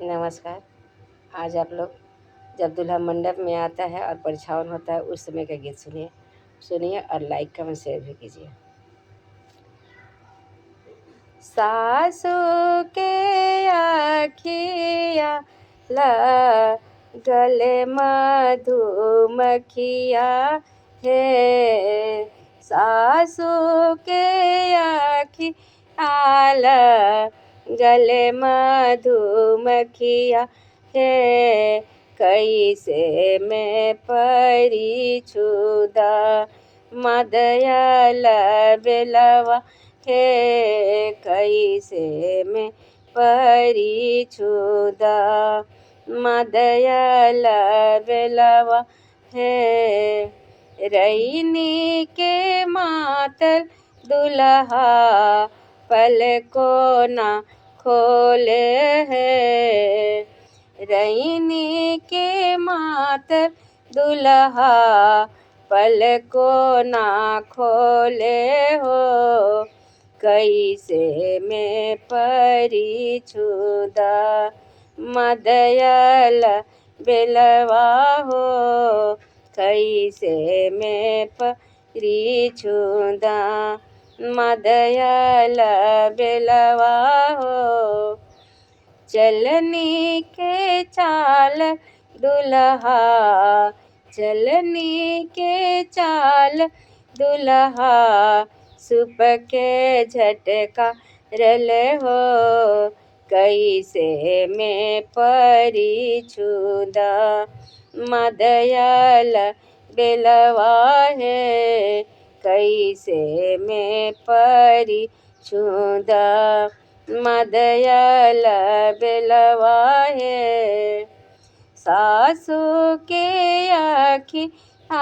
नमस्कार। आज आप लोग जब दूल्हा मंडप में आता है और परिछावन होता है उस समय का गीत सुनिए। सुनिए और लाइक कमेंट शेयर भी कीजिए। सासू के आखिया लागल मधुमक्खिया हे। सासू के आखिया लागल मधुमक्खिया हे। कैसे मैं परिछुदा मदयल बेलवा हे। कैसे मैं परिछुदा मदयल बेलवा हे। रैनी के मातल दुल्हा पलको ना खोले है। रैनी के मातल दुल्हा पलको ना खोले हो। कैसे मैं परिछुदा मदयल बेलवा हो। कैसे मैं परिछुदा मदयल बेलवा हो। चलनी के चाल दुल्हा चलनी के चाल दुल्हा सुप के झटका रल हो। कैसे मैं परिछुदा मदयल बेलवा है। कैसे मैं परिछुदा मदयल बेलवा है। सासू के आखिया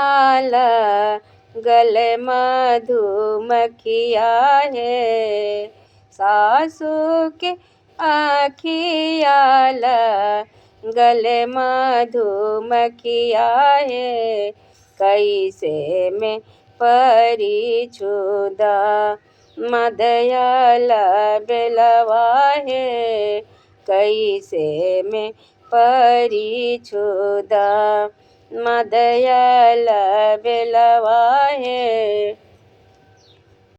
गल मधुमक्खिया है। सासू के आखिया गल मधुमक्खिया है। कैसे मैं परिछुदा मदयल बेलवा है। कैसे मैं परिछुदा मदयल बेलवा है।